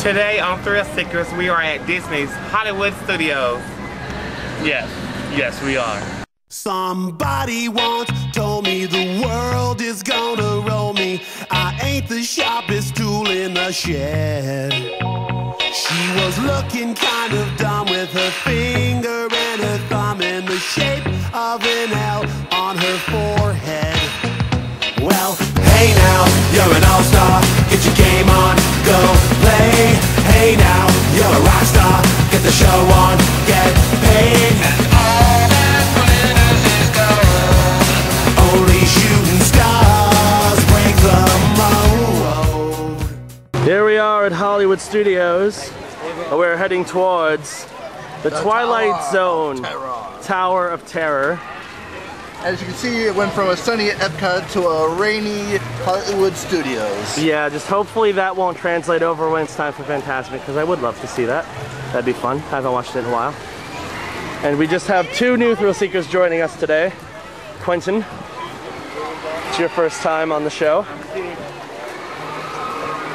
Today on Thrill Seekers, we are at Disney's Hollywood Studios. Yes, we are. Somebody once told me the world is gonna roll me. I ain't the sharpest tool in the shed. She was looking kind of dumb with her finger and her thumb in the shape of an L on her forehead. Well, hey now, you're an all-star. Get your game on, go play. Hey now, you're a rock star. Get the show on, get paid. And all that glitters is gold. Only shooting stars break the mold. Here we are at Hollywood Studios. We're heading towards the Twilight Zone Tower of Terror. As you can see, it went from a sunny Epcot to a rainy Hollywood Studios. Yeah, just hopefully that won't translate over when it's time for Fantasmic, because I would love to see that. That'd be fun. I haven't watched it in a while. And we just have two new thrill seekers joining us today. Quinton, it's your first time on the show.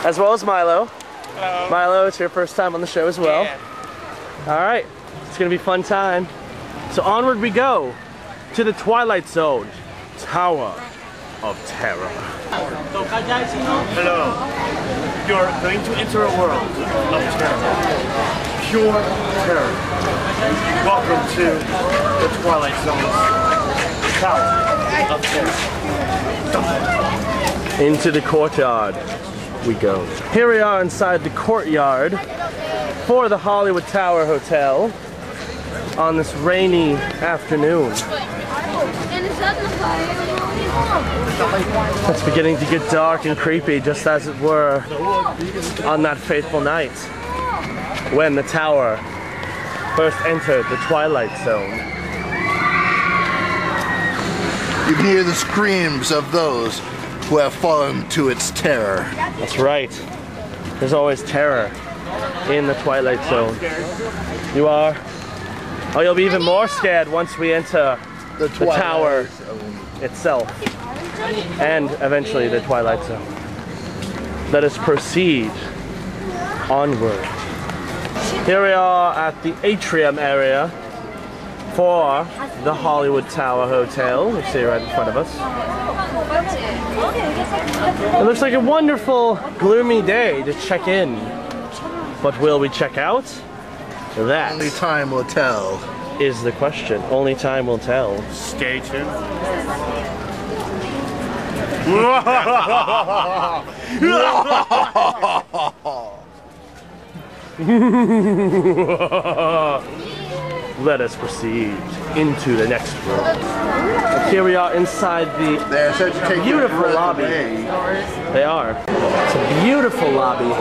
As well as Mylo. Hello. Mylo, it's your first time on the show as well. Yeah. All right, it's gonna be a fun time. So onward we go to the Twilight Zone Tower of Terror. Hello. You're going to enter a world of terror. Pure terror. Welcome to the Twilight Zone Tower of Terror. Into the courtyard we go. Here we are inside the courtyard for the Hollywood Tower Hotel on this rainy afternoon. It's beginning to get dark and creepy, just as it were on that fateful night when the tower first entered the Twilight Zone. You can hear the screams of those who have fallen to its terror. That's right. There's always terror in the Twilight Zone. You are? Oh, you'll be even more scared once we enter the tower itself. And eventually the Twilight Zone. Let us proceed onward. Here we are at the atrium area for the Hollywood Tower Hotel. You see right in front of us. It looks like a wonderful, gloomy day to check in. But will we check out? That only time will tell. Is the question. Only time will tell. Stay tuned. Let us proceed into the next room. And here we are inside the beautiful lobby. They are. It's a beautiful lobby.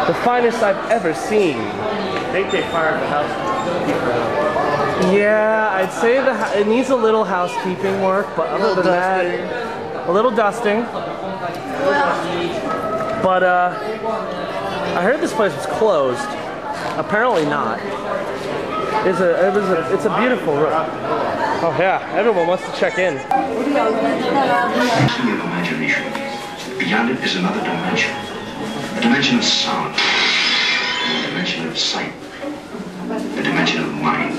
The finest I've ever seen. I think they fired the housekeeper. Yeah, I'd say it needs a little housekeeping work, but other than that, a little dusting. But I heard this place was closed. Apparently not. It's a beautiful room. Oh yeah, everyone wants to check in. Imagination. Beyond it is another dimension. A dimension of sound. A dimension of sight. A dimension of mind.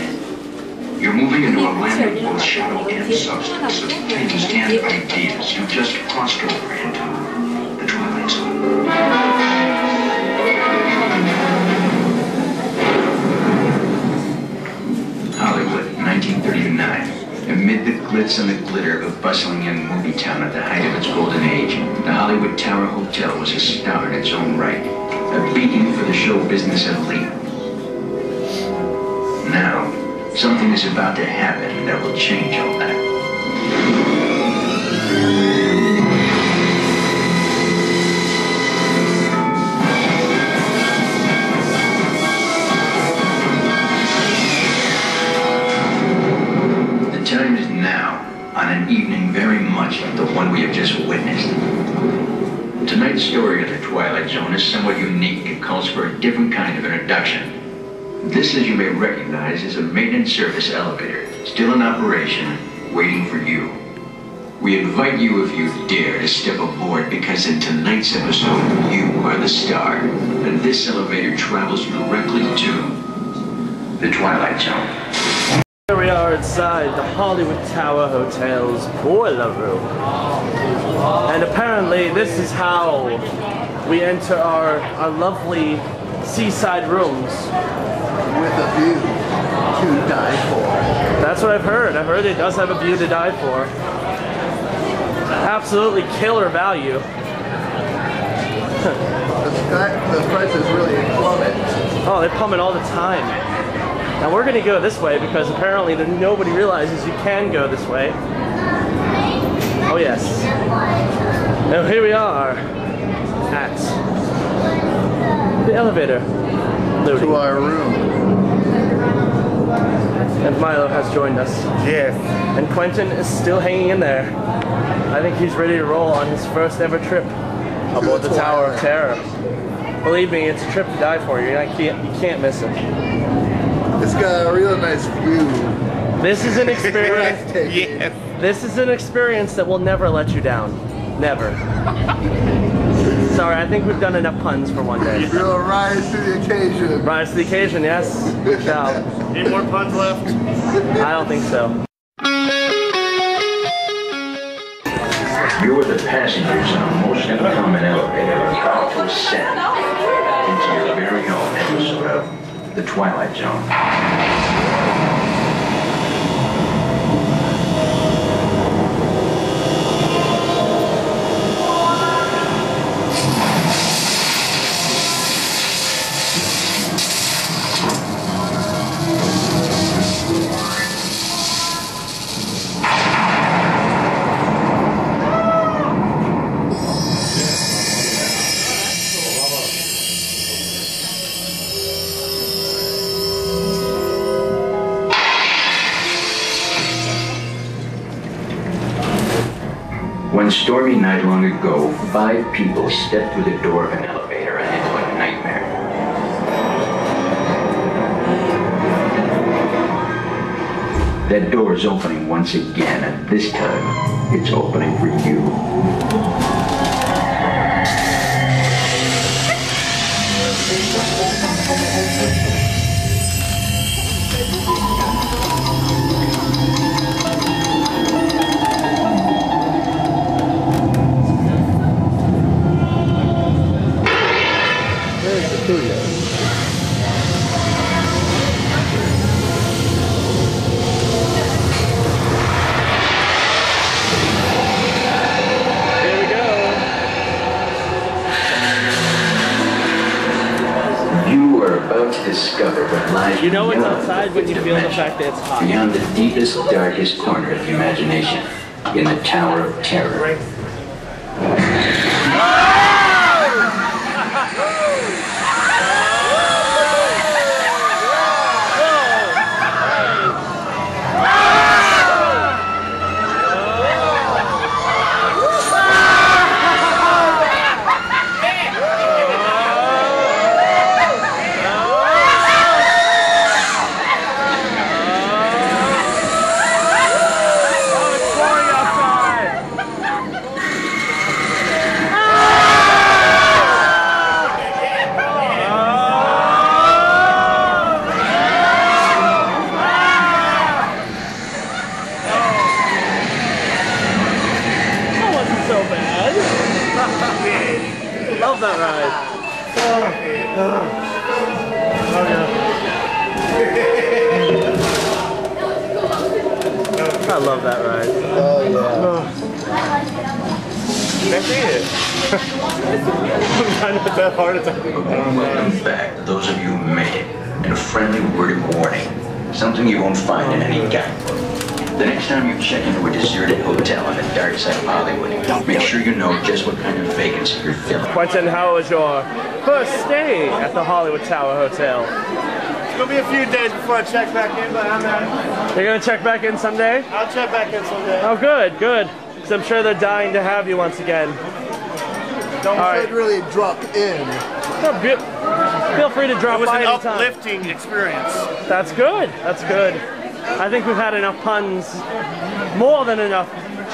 You're moving into a land of both shadow and substance, of things and ideas. You just crossed over into the Twilight Zone. Hollywood, 1939. Amid the glitz and the glitter of a bustling young movie town at the height of its golden age, the Hollywood Tower Hotel was a star in its own right, a beacon for the show business elite. Now, something is about to happen that will change all that. The time is now, on an evening very much like the one we have just witnessed. Tonight's story of the Twilight Zone is somewhat unique and calls for a different kind of introduction. This, as you may recognize, is a maintenance service elevator, still in operation, waiting for you. We invite you, if you dare, to step aboard, because in tonight's episode, you are the star. and this elevator travels directly to the Twilight Zone. Here we are inside the Hollywood Tower Hotel's boiler room. And apparently this is how we enter our lovely seaside rooms. With a view to die for. That's what I've heard. I've heard it does have a view to die for. Absolutely killer value. The prices really plummet. Oh, they plummet all the time. Now we're gonna go this way because apparently nobody realizes you can go this way. Oh yes. Now here we are at the elevator. To our room. And Mylo has joined us. Yes. And Quinton is still hanging in there. I think he's ready to roll on his first ever trip aboard the Tower of Terror. Believe me, it's a trip to die for. You can't miss it. It's got a real nice view. This is an experience. Yes. This is an experience that will never let you down. Never. Sorry, I think we've done enough puns for one day. We'll rise to the occasion. Rise to the occasion, yes. We shall. Any more puns left? I don't think so. You are the passengers on a most uncommon elevator about to ascend into your very own episode of The Twilight Zone. One stormy night long ago, 5 people stepped through the door of an elevator and into a nightmare. That door is opening once again, and this time, it's opening for you. To discover what lies You know it's beyond outside when you feel the fact that it's hot. beyond the deepest, darkest corner of the imagination, in the Tower of Terror. Love that ride. I love that ride. Oh yeah. That's it. I'm trying to put that heart attack. Welcome back, those of you who made it. And a friendly word of warning. Something you won't find in any guidebook. The next time you check into a deserted hotel on the dark side of Hollywood, make sure you know just what kind of vacancy you're filling. Quinton, how was your first stay at the Hollywood Tower Hotel? It's gonna be a few days before I check back in, but I'm at. You're gonna check back in someday? I'll check back in someday. Oh, good, good. Because I'm sure they're dying to have you once again. Don't really drop in. No, feel free to drop It was by an anytime. uplifting experience. That's good. That's good. I think we've had enough puns, more than enough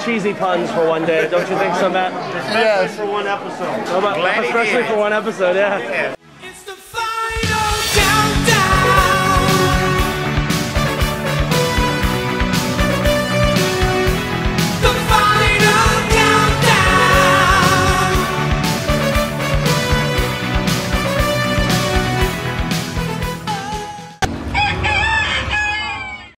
cheesy puns for one day. Don't you think so, Matt? Especially for one episode. Especially for one episode, yeah.